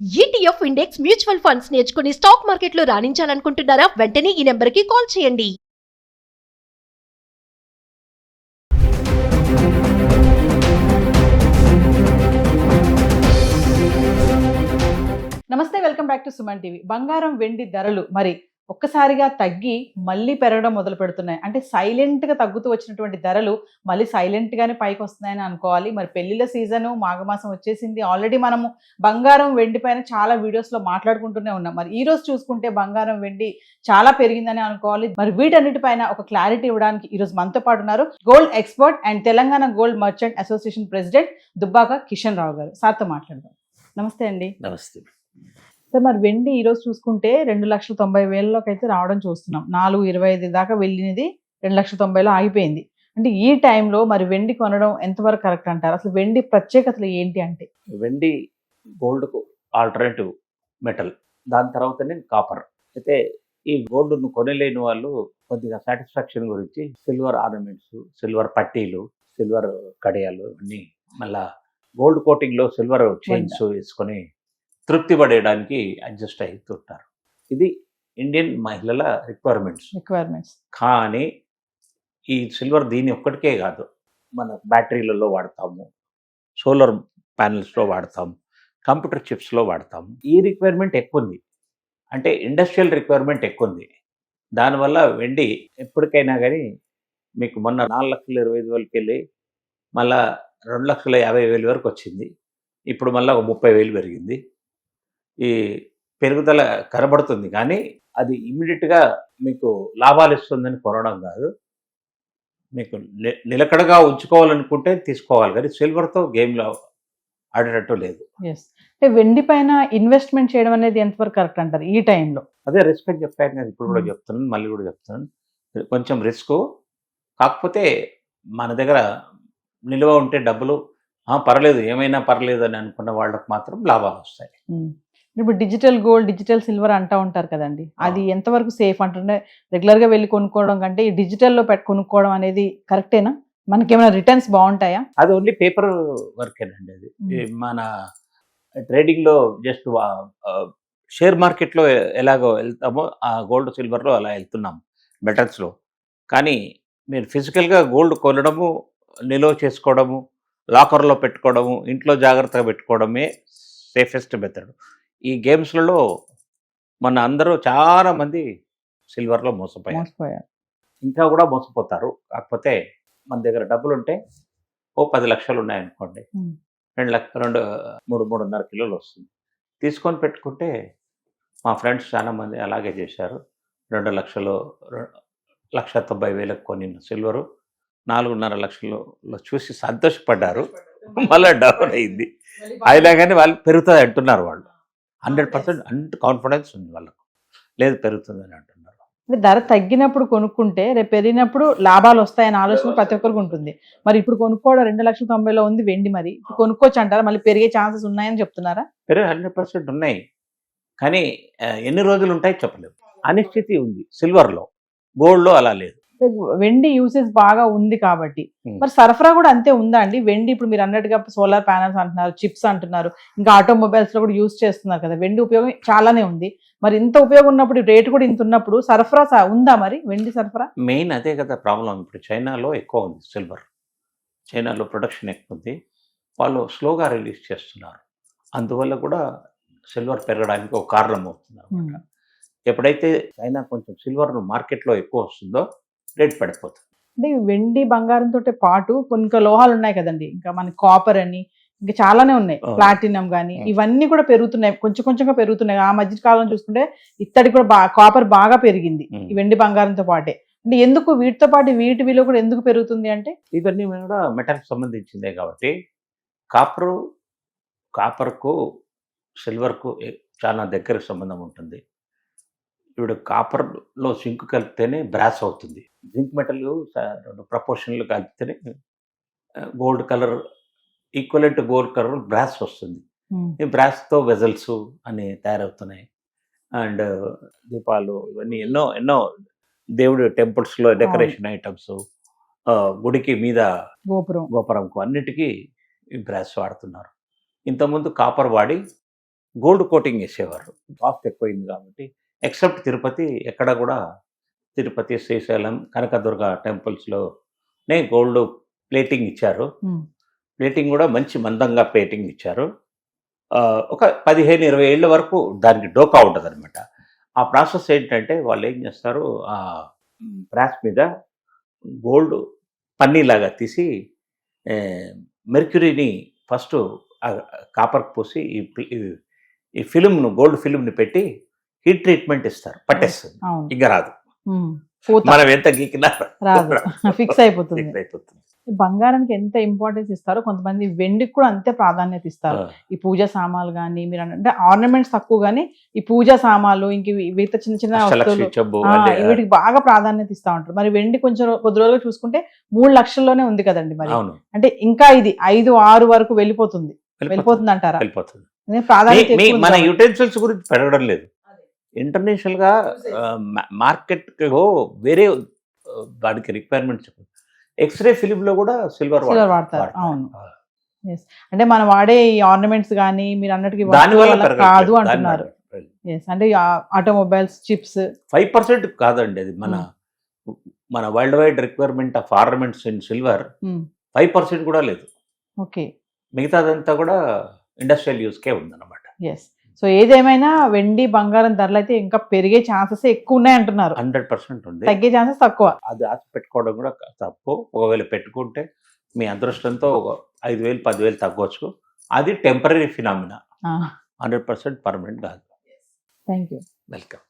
ETF index mutual funds నేర్చుకుని stock మార్కెట్లో రాణించాలనుకుంటున్నారా? వెంటనే ఈ నెంబర్కి కాల్ చేయండి. నమస్తే, welcome back to Suman TV. బంగారం వెండి ధరలు మరి ఒక్కసారిగా తగ్గి మళ్ళీ పెరగడం మొదలు పెడుతున్నాయి. అంటే సైలెంట్గా తగ్గుతూ వచ్చినటువంటి ధరలు మళ్ళీ సైలెంట్గానే పైకి వస్తున్నాయని అనుకోవాలి. మరి పెళ్లిళ్ళ సీజను మాఘమాసం వచ్చేసింది. ఆల్రెడీ మనము బంగారం వెండి పైన చాలా వీడియోస్లో మాట్లాడుకుంటూనే ఉన్నాం. మరి ఈ రోజు చూసుకుంటే బంగారం వెండి చాలా పెరిగిందని అనుకోవాలి. మరి వీటన్నిటిపైన ఒక క్లారిటీ ఇవ్వడానికి ఈరోజు మనతో పాటు ఉన్నారు gold expert and Telangana gold merchant association president Dubbaka Kishan Rao గారు. సార్తో మాట్లాడదాం. నమస్తే అండి. నమస్తే. సార్, మరి వెండి ఈరోజు చూసుకుంటే 2,90,000 అయితే రావడం చూస్తున్నాం. 4,25 దాకా వెళ్ళినది 2,90,000 ఆగిపోయింది. అంటే ఈ టైంలో మరి వెండి కొనడం ఎంతవరకు కరెక్ట్ అంటారు? అసలు వెండి ప్రత్యేకతలు ఏంటి అంటే? వెండి గోల్డ్కు ఆల్టర్నేటివ్ మెటల్, దాని తర్వాతనే కాపర్. అయితే ఈ గోల్డ్ను కొనలేని వాళ్ళు కొద్దిగా సాటిస్ఫాక్షన్ గురించి సిల్వర్ ఆర్నమెంట్స్, సిల్వర్ పట్టీలు, సిల్వర్ కడియాలు అన్నీ మళ్ళా గోల్డ్ కోటింగ్లో సిల్వర్ చైన్స్ వేసుకొని తృప్తి పడేయడానికి అడ్జస్ట్ అవుతుంటారు. ఇది ఇండియన్ మహిళల రిక్వైర్మెంట్స్. కానీ ఈ సిల్వర్ దీని ఒక్కటికే కాదు, మన బ్యాటరీలలో వాడతాము, సోలార్ ప్యానెల్స్లో వాడతాము, కంప్యూటర్ చిప్స్లో వాడతాము. ఈ రిక్వైర్మెంట్ ఎక్కువ ఉంది, అంటే ఇండస్ట్రియల్ రిక్వైర్మెంట్ ఎక్కువ ఉంది. దానివల్ల వెండి ఎప్పటికైనా కానీ మీకు మొన్న 4,20,000 వెళ్ళి మళ్ళా 2,50,000 వరకు వచ్చింది. ఇప్పుడు మళ్ళీ ఒక 30,000 పెరిగింది. ఈ పెరుగుదల కనబడుతుంది, కానీ అది ఇమ్మీడియట్గా మీకు లాభాలు ఇస్తుందని కొనడం కాదు. మీకు నిలకడగా ఉంచుకోవాలనుకుంటే తీసుకోవాలి, కానీ సిల్వర్తో గేమ్లో ఆడేటట్టు లేదు. అంటే వెండి పైన ఇన్వెస్ట్మెంట్ చేయడం అనేది ఎంతవరకు కరెక్ట్ అంటారు ఈ టైంలో? అదే రిస్క్ అని చెప్పాను కదా, ఇప్పుడు కూడా చెప్తున్నాను, మళ్ళీ కూడా చెప్తున్నాను. కొంచెం రిస్క్, కాకపోతే మన దగ్గర నిల్వ ఉంటే డబ్బులు పర్లేదు, ఏమైనా పర్లేదు అని అనుకున్న వాళ్ళకి మాత్రం లాభాలు వస్తాయి. ఇప్పుడు డిజిటల్ గోల్డ్, డిజిటల్ సిల్వర్ అంటూ ఉంటారు కదండి, అది ఎంతవరకు సేఫ్ అంటుంటే? రెగ్యులర్గా వెళ్ళి కొనుక్కోవడం కంటే ఈ డిజిటల్లో కొనుక్కోవడం అనేది కరెక్టేనా? మనకేమైనా రిటర్న్స్ బాగుంటాయా? అది ఓన్లీ పేపర్ వర్కేనండి. అది మన ట్రేడింగ్లో జస్ట్ షేర్ మార్కెట్లో ఎలాగో వెళ్తామో ఆ గోల్డ్ సిల్వర్లో అలా వెళ్తున్నాం, మెటల్స్లో. కానీ మీరు ఫిజికల్గా గోల్డ్ కొనడము, నిల్వ చేసుకోవడము, లాకర్లో పెట్టుకోవడము, ఇంట్లో జాగ్రత్తగా పెట్టుకోవడమే సేఫెస్ట్ మెథడ్. ఈ గేమ్స్లలో మన అందరూ చాలామంది సిల్వర్లో మోసపోయారు, ఇంకా కూడా మోసపోతారు. కాకపోతే మన దగ్గర డబ్బులు ఉంటే 10 లక్షలు ఉన్నాయనుకోండి, 3.5 కిలోలు వస్తుంది. తీసుకొని పెట్టుకుంటే మా ఫ్రెండ్స్ చాలామంది అలాగే చేశారు. 2 లక్షలు, 1,90,000 కొనిన సిల్వరు 4.5 లక్షల్లో చూసి సంతోషపడ్డారు. మళ్ళీ డౌన్ అయింది. అయినా కానీ వాళ్ళు పెరుగుతుంది అంటున్నారు. వాళ్ళు 100% కాన్ఫిడెన్స్ ఉంది వాళ్ళకు, లేదు పెరుగుతుందని అంటున్నారు. ధర తగ్గినప్పుడు కొనుక్కుంటే రేపు పెరిగినప్పుడు లాభాలు వస్తాయని ఆలోచన ప్రతి ఒక్కరికి ఉంటుంది. మరి ఇప్పుడు కొనుక్కోవడం 2,90,000 ఉంది వెండి, మరి ఇప్పుడు కొనుక్కోవచ్చు అంటారా? మళ్ళీ పెరిగే ఛాన్సెస్ ఉన్నాయని చెప్తున్నారా? 100% ఉన్నాయి, కానీ ఎన్ని రోజులు ఉంటాయి చెప్పలేము. అనిశ్చితి ఉంది సిల్వర్లో, గోల్డ్లో అలా లేదు. వెండి యూసేజ్ బాగా ఉంది కాబట్టి మరి సరఫరా కూడా అంతే ఉందా అండి? వెండి ఇప్పుడు మీరు అన్నట్టుగా సోలార్ ప్యానల్స్ అంటున్నారు, చిప్స్ అంటున్నారు, ఇంకా ఆటోమొబైల్స్ లో కూడా యూజ్ చేస్తున్నారు కదా. వెండి ఉపయోగం చాలానే ఉంది. మరి ఇంత ఉపయోగం ఉన్నప్పుడు, రేటు కూడా ఇంత ఉన్నప్పుడు సరఫరా ఉందా మరి వెండి సరఫరా? మెయిన్ అదే కదా ప్రాబ్లం. ఇప్పుడు చైనాలో ఎక్కువ ఉంది సిల్వర్, చైనాలో ప్రొడక్షన్ ఎక్కువ ఉంది, వాళ్ళు స్లోగా రిలీజ్ చేస్తున్నారు. అందువల్ల కూడా సిల్వర్ పెరగడానికి ఒక కారణం అవుతుంది అనమాట. ఎప్పుడైతే చైనా కొంచెం సిల్వర్ మార్కెట్లో ఎక్కువ వస్తుందో రేట్ పడిపోతుంది. అంటే వెండి బంగారంతో పాటు కొన్ని లోహాలు ఉన్నాయి కదండి, ఇంకా మన కాపర్ అని ఇంకా చాలానే ఉన్నాయి, ప్లాటినం కానీ, ఇవన్నీ కూడా పెరుగుతున్నాయి, కొంచెం కొంచెంగా పెరుగుతున్నాయి. ఆ మధ్య కాలం చూసుకుంటే ఇత్తడి కూడా కాపర్ బాగా పెరిగింది ఈ వెండి బంగారంతో పాటే. అంటే ఎందుకు వీటితో పాటు వీటి విలువ కూడా ఎందుకు పెరుగుతుంది అంటే? ఇవన్నీ కూడా మెటల్కి సంబంధించిందే కాబట్టి కాపర్కు సిల్వర్కు చాలా దగ్గర సంబంధం ఉంటుంది. ఇప్పుడు కాపర్లో జింక్ కలిపితేనే బ్రాస్ అవుతుంది. జింక్ మెటల్ 2 ప్రపోర్షన్లు కలిపితేనే gold colour, equivalent gold colour brass వస్తుంది. ఈ బ్రాస్తో వెజల్స్ అని తయారవుతున్నాయి. అండ్ దీపాలు, ఇవన్నీ ఎన్నో ఎన్నో దేవుడి టెంపుల్స్లో డెకరేషన్ ఐటమ్స్, గుడికి మీద గోపురంకు అన్నిటికీ ఈ బ్రాస్ వాడుతున్నారు. ఇంతకుముందు కాపర్ వాడి గోల్డ్ కోటింగ్ వేసేవారు. కాస్ట్ ఎక్కువైంది కాబట్టి. ఎక్సెప్ట్ తిరుపతి, ఎక్కడ కూడా తిరుపతి, శ్రీశైలం, కనకదుర్గ టెంపుల్స్‌లోనే గోల్డ్ ప్లేటింగ్ ఇచ్చారు. ప్లేటింగ్ కూడా మంచి మందంగా ప్లేటింగ్ ఇచ్చారు. ఒక 15, 20 ఏళ్ల వరకు దానికి డోకా ఉంటదనమాట. ఆ ప్రాసెస్ ఏంటంటే వాళ్ళు ఏం చేస్తారు, బ్రాస్ మీద గోల్డ్ పన్నీలాగా తీసి మెర్క్యూరీని ఫస్ట్ కాపర్కి పూసి ఈ ఫిల్మ్ను, గోల్డ్ ఫిల్మ్ని పెట్టి హీట్ ట్రీట్మెంట్ ఇస్తారు. పట్టేస్తుంది, అవును. ఇంకా రాదు. పూత మనం ఎంత గీకినా రాదు, ఫిక్స్ అయిపోతుంది. fix అయిపోతుంది. బంగారానికి ఎంత ఇంపార్టెన్స్ ఇస్తారో కొంతమంది వెండికి కూడా అంతే ప్రాధాన్యత ఇస్తారు. ఆ, ఈ పూజా సామాన్లు కానీ మీరు అంటే ఆర్నమెంట్స్ తక్కువ కానీ ఈ పూజా సామాన్లు ఇంక మిగతా చిన్న చిన్న అష్టలక్ష్మి వస్తువులు చెంబు వీటికి బాగా ప్రాధాన్యత ఇస్తా ఉంటారు. మరి వెండి కొంచెం కొద్ది రోజులు చూసుకుంటే 3 లక్షల్లోనే ఉంది కదండి. మరి అవును, అంటే ఇంకా ఇది 5, 6 వరకు వెళ్ళిపోతుంది అంటారా? వెళ్ళిపోతుంది. అదే ప్రాధాన్యత ఎక్కువ ఉంది మన కాబట్టి. యుటెన్సిల్స్ గురించి పెరగడం లేదు. ఇంటర్నేషనల్ గా మార్కెట్ లో వేరే వాడికి రిక్వైర్మెంట్స్. ఎక్స్రే ఫిలిం లో కూడా సిల్వర్ Silver వాడతారు, అవును. అంటే మనం వాడే ఈ ఆర్నమెంట్స్ కానీ మీరు అన్నట్టుగా దాని వల్ల వస్తువుల వల్ల కాదు అంటున్నారు. Yes, అంటే ఆటోమొబైల్స్, చిప్స్ 5% కాదండి అది. మన world wide requirement of ornaments in silver 5% కూడా లేదు. ఓకే. మిగతాదంతా కూడా ఇండస్ట్రియల్ యూస్కే ఉందన్నమాట. ఎస్. సో ఏదేమైనా వెండి బంగారం ధరలు అయితే ఇంకా పెరిగే ఛాన్సెస్ ఎక్కువ ఉన్నాయి అంటున్నారు. 100% ఉంది. తగ్గే ఛాన్సెస్ తక్కువ. అది ఆశ పెట్టుకోవడం కూడా తప్పు. ఒకవేళ పెట్టుకుంటే మీ అదృష్టంతో ఒక 5,000, 10,000 తగ్గవచ్చు. అది టెంపరీ ఫినామినా, 100% పర్మనెంట్ కాదు. Thank you. వెల్కమ్.